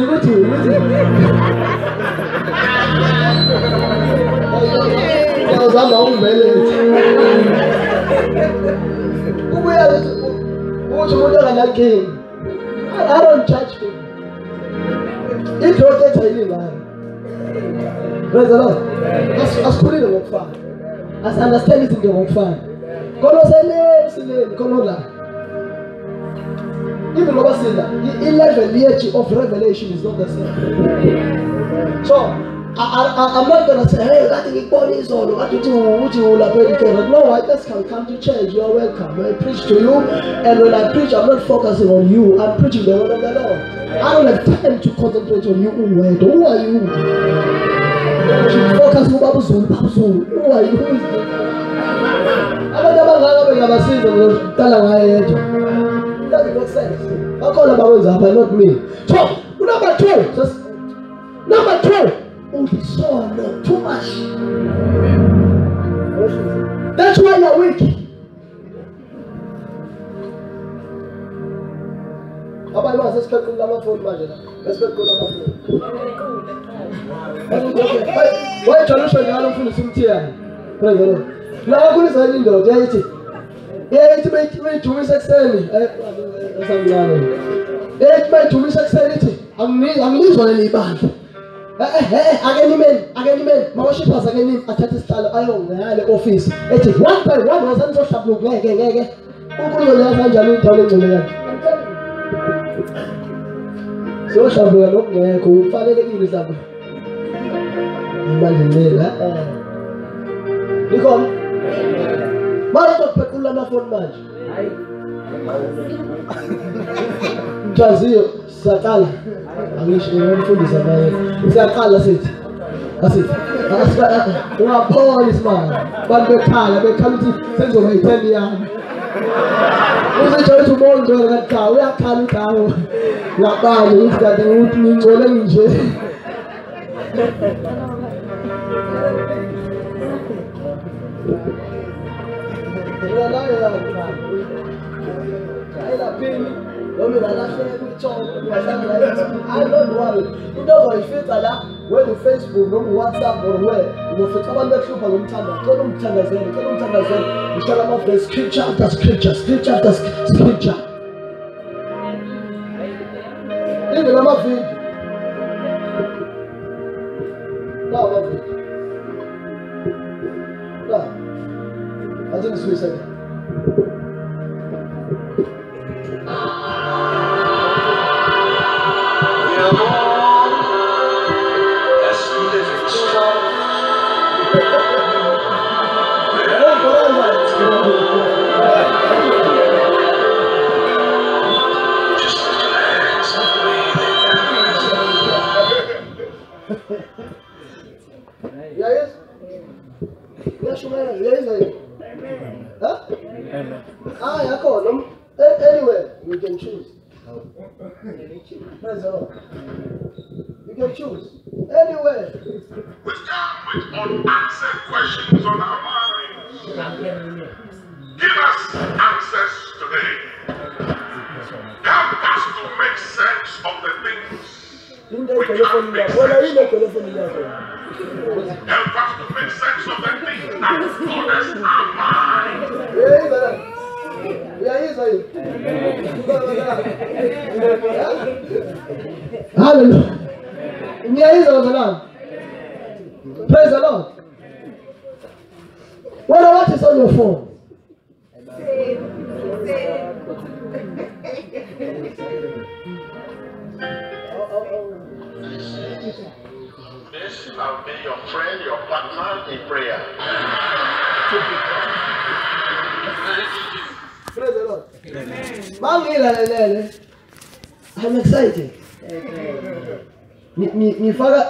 I don't judge people. It rotates really well. Praise the Lord. As put it in the work as understand it in the work fine. Even Robert said that the level of revelation is not the same. So I'm not gonna say, hey, I think body is all. What you will have educated. No, I just can come to church. You're welcome. I preach to you, and when I preach, I'm not focusing on you. I'm preaching the word of the Lord. I don't have time to concentrate on you. Who are you? Focus on Babu Zulu. Who are you? Who is this? Doesn't make sense. I call them Babu Zulu, not me. So, number two. Oh, so no, too much. That's why you're weak. Let's expect number 4. Let's expect number 4. Why solution you don't feel sincere? Praise the Lord. Now I'm going to say it. Yeah, it may to me success. It may to me success. I'm usually bad. Again, my worshippers again at the style of the office. It is one by one was on social blue. So, shall we look there? Could find it in this apple. Imagine that. Because, what of Pecula for much? Jazio, Sakala. I wish you were food is a man. Sakala, that's it. That's what policeman. But the car, the county says, over 10 years. Who's the church tomorrow? That car, we are coming down. La base is that the root means orange. I don't worry. It doesn't fit Allah. Where to Facebook, no WhatsApp or where. You will come on the troop and you shall have the scripture after scripture. Even I'm a feed. Now, I think it's suicide. Anyway, you can choose. Praise the Lord. You can choose. Anyway. We start with unanswered questions on our minds. Give us answers today. Help us to make sense of the things we can't make sense of. Help us to make sense of the things that borders our minds. Hallelujah. Praise the Lord. What is on your phone? This I'll be your friend, your partner in prayer. Praise the Lord. I'm excited. Me father.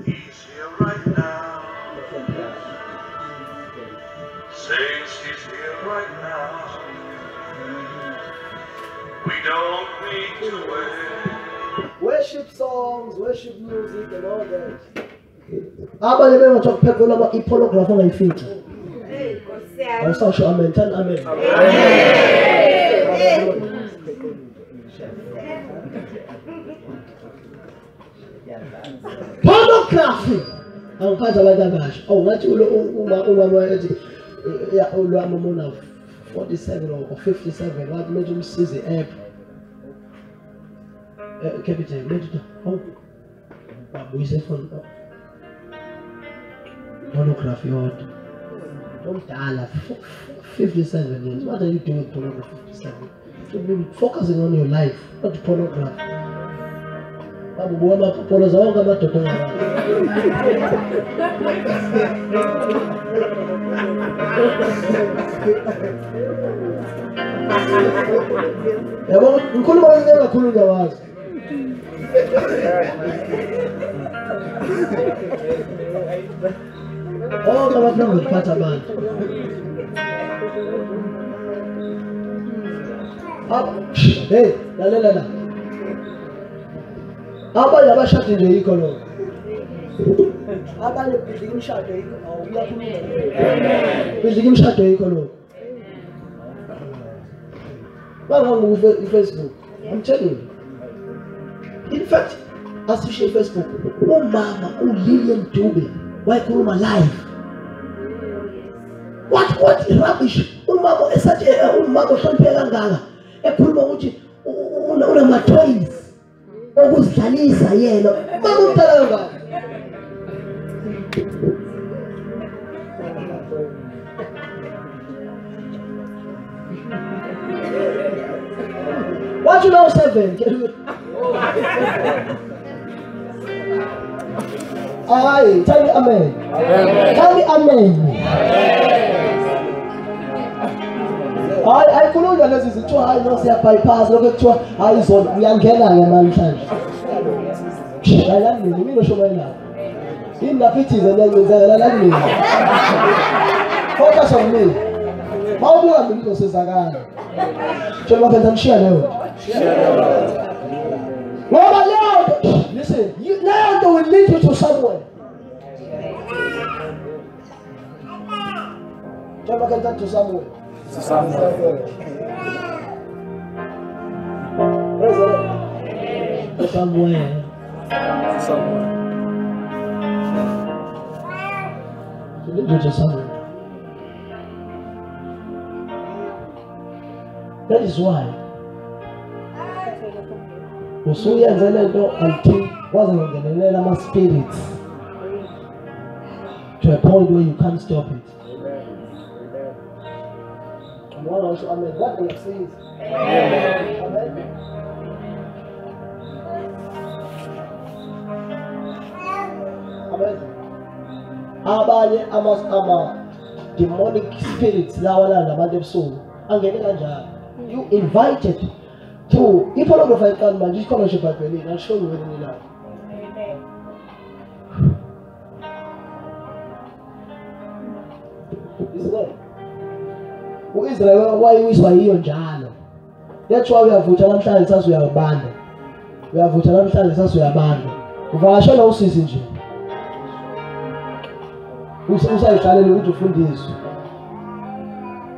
He's here right now. Says he's here right now. We don't need to wait. Worship songs, worship music, and all that. How about you talk people about iconography on my feet? I'm so sure. Amen. Tell amen. Pornography. I'm quite a bagash. Oh, what you know, 47 or 57. What made him see the app? Capital. Oh, we say pornography. Don't die 57 years. What are you doing pornography 57? You should be focusing on your life, not pornography. babubuka amapolo zonke amadoda ngaba. Yabo ngikhuluma kakhulu ngawazi. Oh, abantu ngiphatha abantu. Hey, lalela. Abanye abashadi nje yikho lo. Abanye bidlika imishado yikho. Uyakhuluma. Bidlika imishado yikho lo. Bangangu Facebook. I'm telling you. In fact, asisho Facebook. Umama uLillian Dube wayikhuluma live. What rubbish. Umama esathi umama ohlonipheka kangaka. Ekhuluma ukuthi unama toys. Ukuzidlalisa yena. Mama umdala kangaka. What you know 7? Aye, tell me amen. Amen. Tell me amen. I khuluma lezi zinto hayi siya bypass lokho kuthiwa hayi zona uyangena ngamandla. Hayi mina usho mina. Ingapithize niyenzela la kimi. Focus on me. Mawubuka mina uzosizakala. Njengoba phela ngishiya leyo. Ngoba leyo, listen, leyo will lead you to somewhere. Njengoba phela to somewhere. Somewhere. To lead you to somewhere. That is why usuyenze lento until wazengenelela ama spirits to a point where you can't stop it. Amen. What do you say? Amen. Amen. Abanye ama demonic spirits lawala nabantu ebusuku angene kanjalo. You invited to ipornography kan manje scholarship eBhayibhelini. I'll show you where you are. Is there? U-Israel wayiwiswa yiyo njalo. That's why uyavutha namhlanje sasa uyabanda. Uyavutha namhlanje sasa uyabanda. Uvakashela usisi nje. Usayiqalela ukuthi ufundiswe.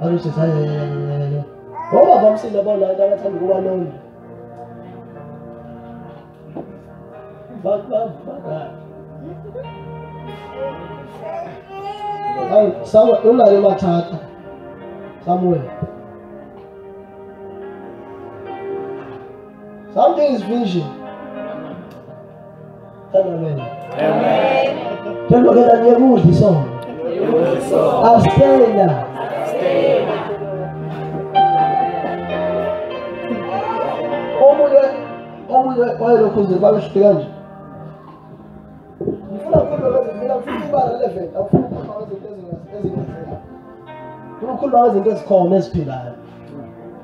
Alusisi hayi. Ngoba bamsile bona abantu abathanda kuba lonely. Hayi, sawa unale mathatha. Somewhere. Something is vision. Tell me amen. Tell me that you move the song. I'll stay now. Why don't you go to the I'm ukhuluma izinto ezikhona eziphilayo.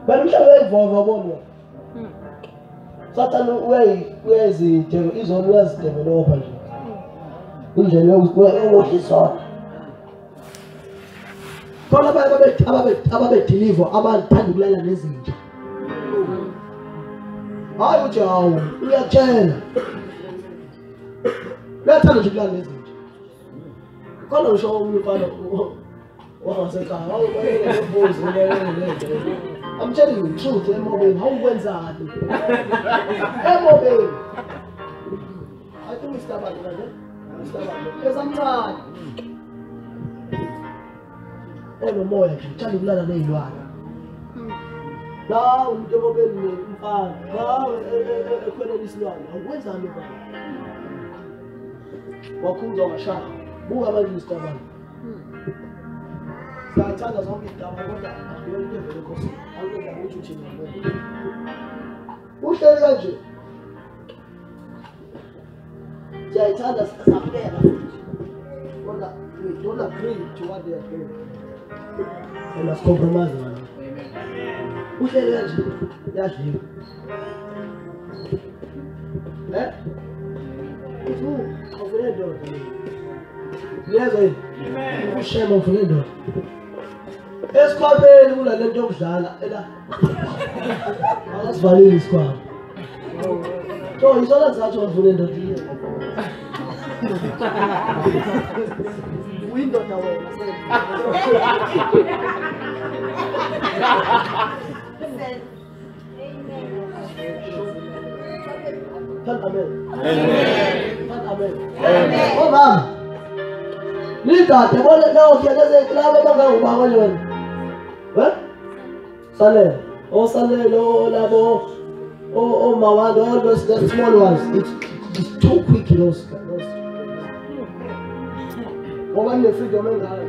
But mhlawumbe evolve wabona. Sathana izona uyazidevelopa nje. Indlela yokuhlisa. Khona ababe deliver abathanda ukulala nezinto. Hayi uthi hawu uyatshela. Uyathanda nje ukulala nezinto. Khona usho umfana I'm telling you the truth, Emobe. How when's that? Emobe. I think we start back again. Because I'm tired. No more. Tell you blood and you now, Emobe, now, this one. When's that? Wakuza Masha. Who am I this time? Sathanda zonke indaba kodwa akuyona into evele Nkosi. Awuyeka ukuthi uthini ngempela. Uhleli kanje. Siyayithanda saplela futhi. Kodwa we don't agree to what they are doing. And that's compromise man. Uhlele kanje yadliwa. Uthi awuvule ndoda. Yezwa yini? Ushema uvule ndoda. Esikhwameni kula lento yokudlala ela. Akasivalile isikhwama. So izona zathi wavule ndoda. Window na wena. Amen. Amen. Oh mama. Nidade bona nawo kuyakeze laba bangawuba kwena. Salele. Oh salele labo. Oh mawanda all those small ones. It's too quick those. Ngoba ne freedom engayo.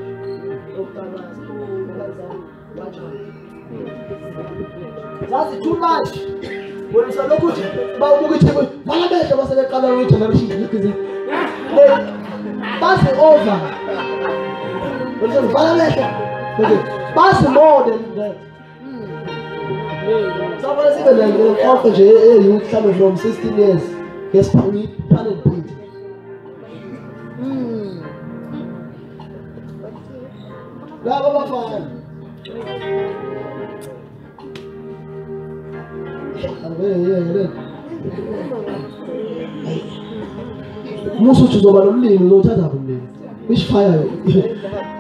That's too much. When you say look at bawubuka iTV, balabesha basebeqala uyigeneration because that's over. When you say balabesha, that's more than that. Somebody say that offer youth coming from 16 years gets paid. Baba fine. Musu tuzoba nomlimi uzothatha umlimi. Which fire?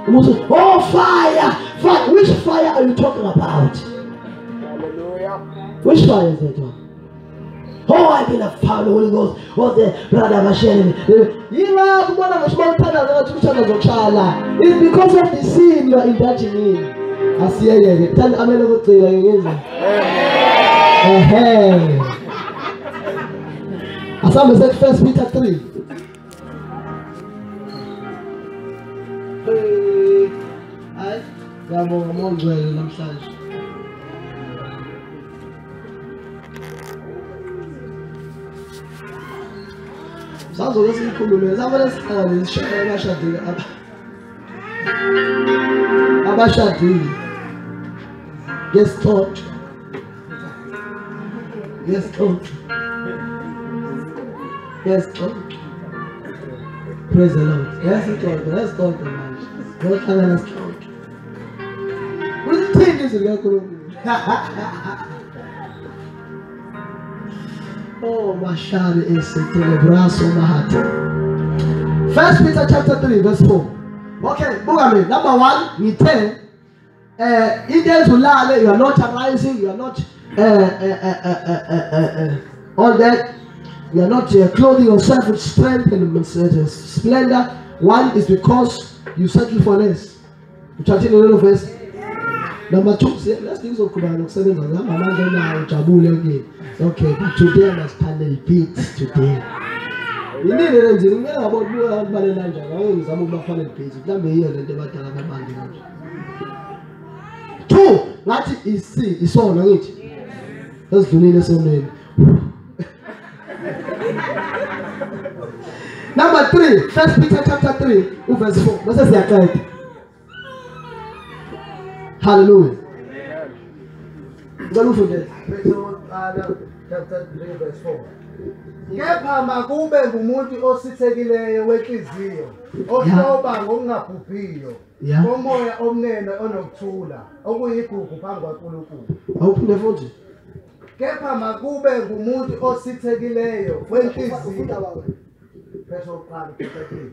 Musu, oh fire! Fire! Which fire are you talking about? Hallelujah. Which fire is that one? Oh, I've been a foul Holy Ghost. Oh, the brother Machine. It's because of the sin you are indulging in. I see it. Tell Amen. As I said, 1 Peter 3. Abashadile. Yes, taught. Yes, taught. Yes, taught. Praise the Lord. Yes, taught. Let's talk about it. What can I taught? What do you think is it? Oh, Mashari is a telebraso mahati. 1 Peter chapter 3, verse 4. Okay, Bugami, number 1, we tell Indians will lie, you are not arising, you are not all that, you are not clothing yourself with strength and splendor. One is because you settle for less. You chat in a little verse. Number 2, let's think of Kubano 7. Okay, but today I must stand a bit today. You need a reason about you and Banana. I always am about fun page. Let me hear the debate about Banana. 2, what is see? It's all on it. Let's do this on it. Number 3, 1 Peter chapter 3, verse 4. What's that? Hallelujah. Go for that. Chapter 3 verse 4. Kepha makube ngumuntu osithekileyo wenhliziyo, ohloba ngokungabhubhiyo, omoya omnene onokuthula, okuyigugu phambi kwaNkulunkulu. Awuphinde futhi. Kepha makube ngumuntu osithekileyo wenhliziyo. Verse 1, chapter 3,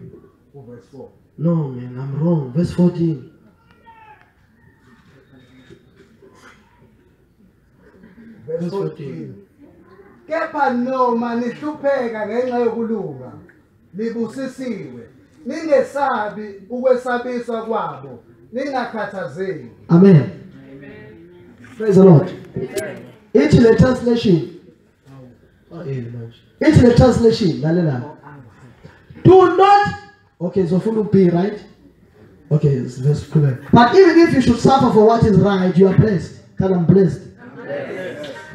verse 4. No man, I'm wrong. Verse 14. Verse 14. Kepha noma nihlupheka ngenxa yokulunga, libusisiwe, ningesabi ukwesabiswa kwabo, ningakhathazeki. Amen. Praise the Lord. It's in the translation. It's in the translation. Do not. Okay, so follow B, right? Okay, it's verse 12. But even if you should suffer for what is right, you are blessed. Because I'm blessed.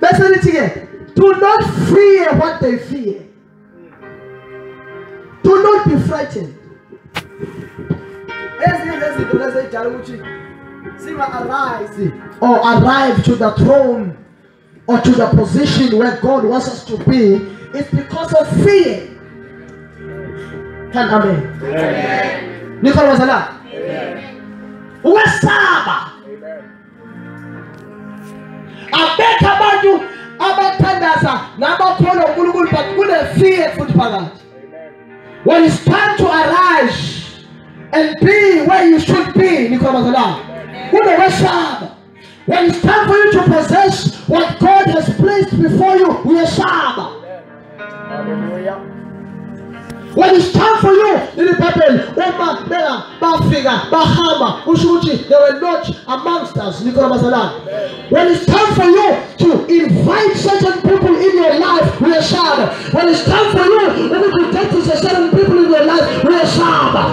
Let's read it again. Do not fear what they fear. Do not be frightened. Or arrive to the throne or to the position where God wants us to be. It's because of fear. Can amen? Amen. Nicola Zala. Uwesaba. Abeka abantu abathandaza nabakholwa uNkulunkulu but kune fear futhi phakathi. When it's time to arise and be where you should be, Nicola Zala. When it's time for you to possess what God has placed before you, we are Shaba. Hallelujah. When it's time for you, little Babel, they were not amongst us. When it's time for you to invite certain people in your life, we are Shaba. When it's time for you to take to certain people in your life, we are Shaba.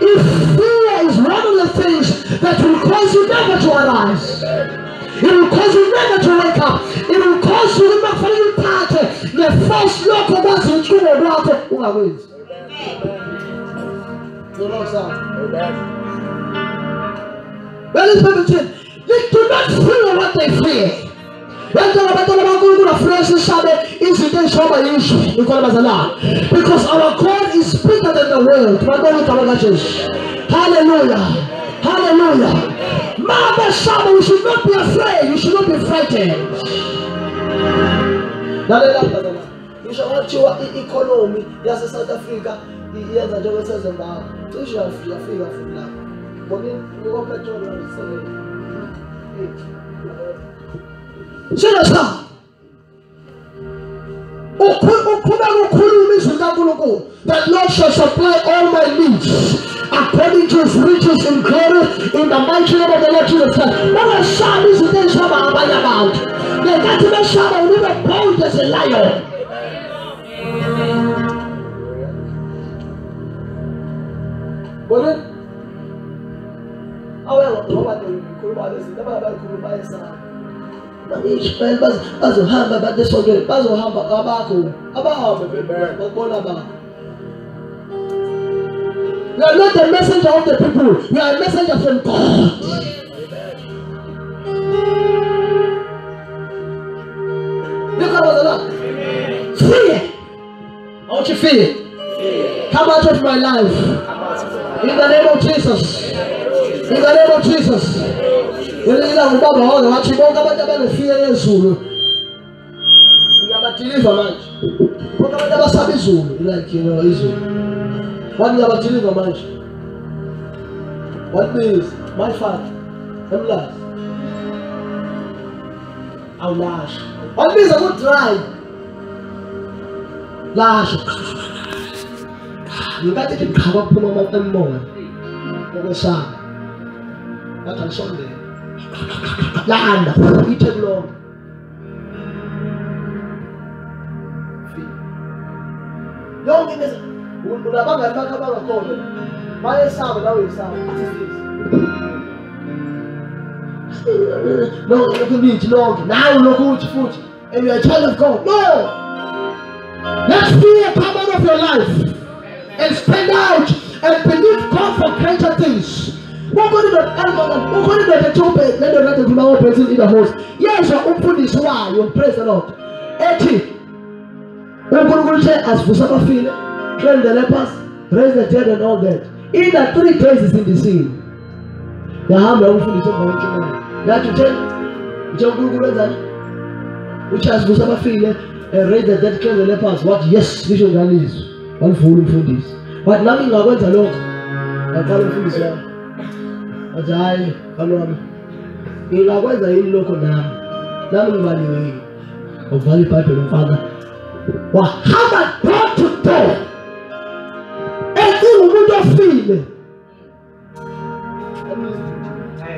If fear is one of the things that will cause you never to arise, it will cause you never to wake up, it will cause you never to part the first look of us in true rock who are wins. Well, it's they do not fear what they fear. Because our God is bigger than the world. Hallelujah. Hallelujah. Mama Shama, you should not be afraid. You should not be frightened. You should watch your economy. Yes, South Africa. Yes, I don't say about. You should figure from that. But then you go back to that Lord shall supply all my needs according to his riches in glory in the mighty name of the Lord Jesus Christ. What a shame is the Shama about? The ultimate Shama will never bold as a lion. Bazohamba badesondele bazohamba abakho abahamba babona. You are not the messenger of the people, you are a messenger from God. Look at the Lord. Fear. I want you to fear. Come out of my life. In the name of Jesus. In the name of Jesus. You like what means my father I'm last. I'll lash. What means I would try lash. You got to come up to my moment. That on Sunday. Land, eat it long. Young in this, would have a back about a corner. My sound, now is sound. What is this? No, you can eat long. Now look good food. And you're a child of God. No! Let fear come out of your life and stand out and believe God for greater things. What God did the two let the right of my presence in the host. Yes, you open this why you praise the Lord. 80. We're going to say as for some feeling, cleanse the lepers, raise the dead and all that. In the 3 places in the scene. The harm of food is so going to you have to tell which has for some feeling and raise the dead, cleanse the lepers. What yes, this is one is one fool for this. But nothing I went along. I follow for this one. Ajay, kalwami. Ingakwenza yini lokho nami? Nami ngibaliwe. Ovali pipe lo Father. Wahamba door to door. Ethi umuntu ofile.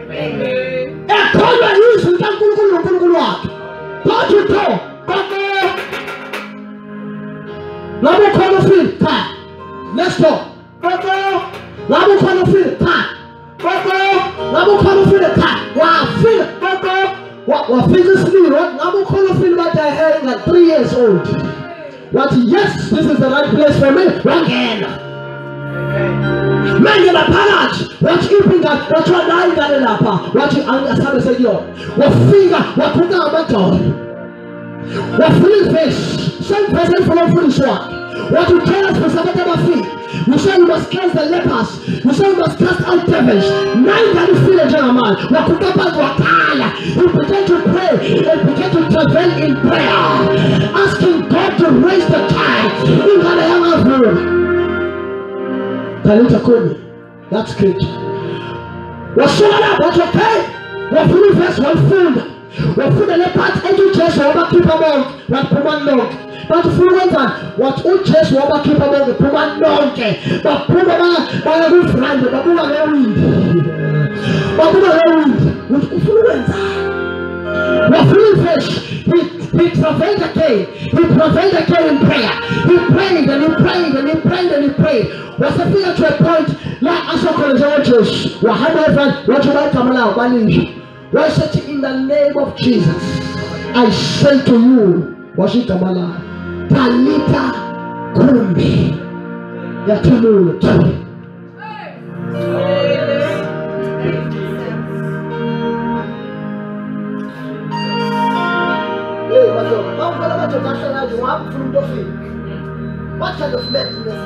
Amen. Ekholwa yizwi kaNkulunkulu noNkulunkulu wakhe. Door to door. Labo khona ofile. Let's go. Labo khona ofile. Nabu kono feel the car. Wow, feel what physically, what Nabu kono feel about their hair like 3 years old. What? Yes, this is the right place for me. Again. Many parents, what you bring up, what you are dying up, what you understand, say, yo, what finger, what put down my tongue, what free fish, same person for no foolish one, what you tell us for Sabbath feet. You say you must cast the lepers, you say you must cast out devils. Neither you feel a gentleman, what put up as what you begin to pray and begin to travel in prayer, asking God to raise the tide in the name of you. Talita Kobe, that's great. What's up? What's okay? What food first? What food? What food the leopard? Any church will keep among what Puman long. But food one what all church will keep among the Puman long. But Puman by a good friend, but Puman wind. But Puman wind with influenza. What food fish? He travailed the cave. He travailed the cave in prayer. He prayed and he prayed and he prayed and he prayed. Was the figure to a point like Asokolo's church? Whatever, what you like, come out, why such in the name of Jesus? I say to you, Washi Kamala, Talita Kumbi, Yatulu. What kind of madness?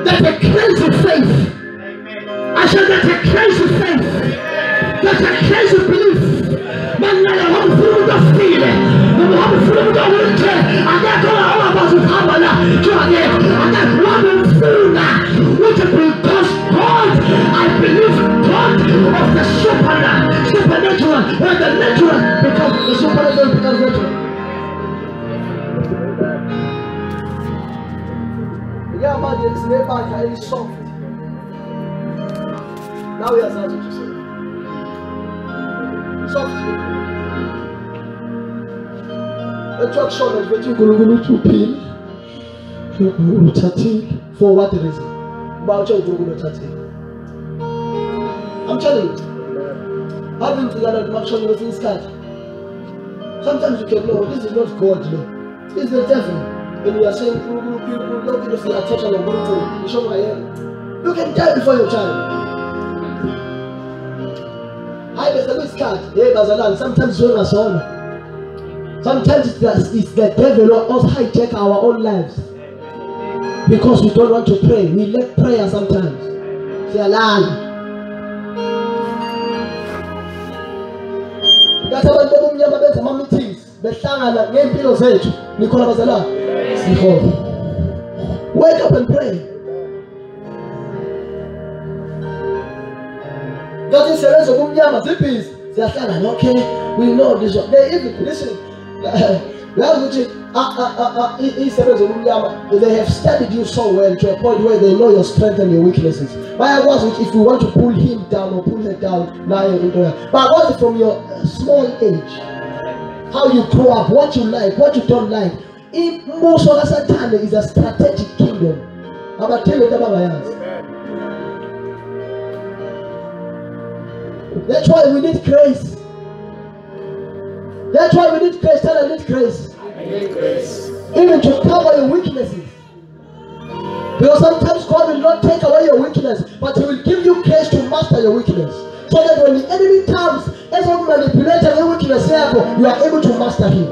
That's a crazy faith. I said that's a crazy faith. That's a crazy belief. Man, I have food of feeling. I have food of winter. I got all about the Kamala. I got one food. Which because God, I believe God of the supernatural, where the natural becomes the supernatural becomes natural. Yeah, man, it's made by highly soft. Now we are starting to say soft. The church showed us what you're going to pin for what reason? About your I'm telling you, having together much on your things cut. Sometimes you can know this is not God, no. It's the devil. When you are saying people don't get to see attention of God, you show my hand. You can die before your time. I was a miscut. Sometimes you are so. Sometimes it's the devil who also hijack our own lives. Because we don't want to pray. We let prayer sometimes. Say alarm. That's how we have meetings. Wake up and pray. God is serious of peace. They are saying, okay, we know this. They even listen. They have studied you so well to a point where they know your strengths and your weaknesses. But if you want to pull him down or pull her down, now you're into it. But what is from your small age? How you grow up, what you like, what you don't like. In most of Satan is a strategic kingdom. I'm going to tell you about my hands. That's why we need grace. That's why we need grace. Tell I need grace. Even to cover your weaknesses. Because sometimes God will not take away your weakness, but He will give you grace to master your weakness. So that when the enemy comes, as of manipulating your weakness, you are able to master him.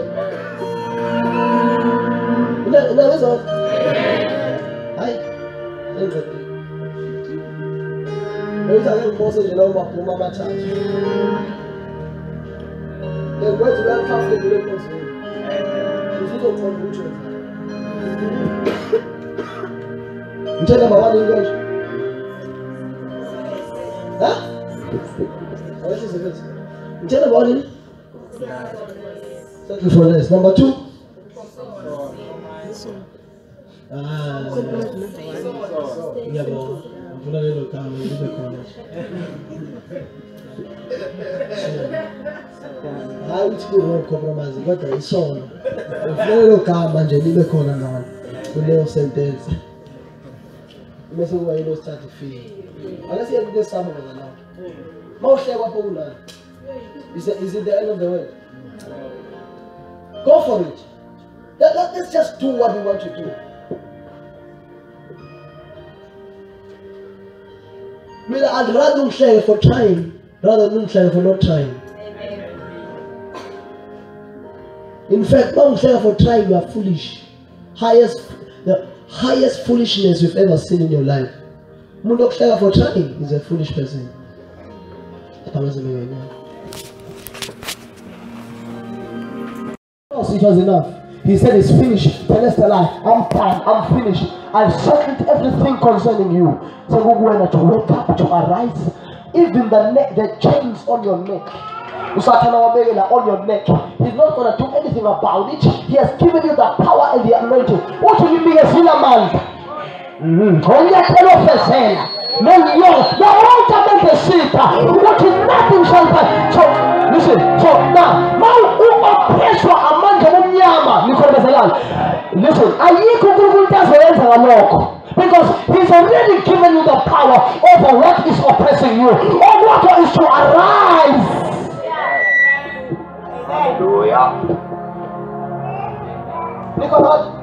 That's all. They're going to learn fast the miracles. If you don't want to you tell them about one English. Huh? What is it? You tell them about it. Thank you for this. Number 2. Yeah, but I'm going to come and do the college. I would still compromise, but I saw if you look at Manjani corner now, the little sentence. You must know why you don't start to feel. Unless you have this summer now. Most of what is it the end of the world? Go for it. Let's just do what we want to do. I'd rather share for trying rather than share for not trying. In fact, don't share for trying, you are foolish. The highest foolishness you've ever seen in your life. Not share for trying is a foolish person. It was enough. He said it's finished. Tell us the lie. I'm done. I'm finished. I've settled everything concerning you. So go when to wake up, to arise. Even the chains on your neck. On your neck. He's not going to do anything about it. He has given you the power and the anointing. What do you mean as in a man? Nothing shall buy. So listen, so now oppressor among the nyama. Listen, because he's already given you the power over what is oppressing you. All what is to arise. Hallelujah. Nicholas.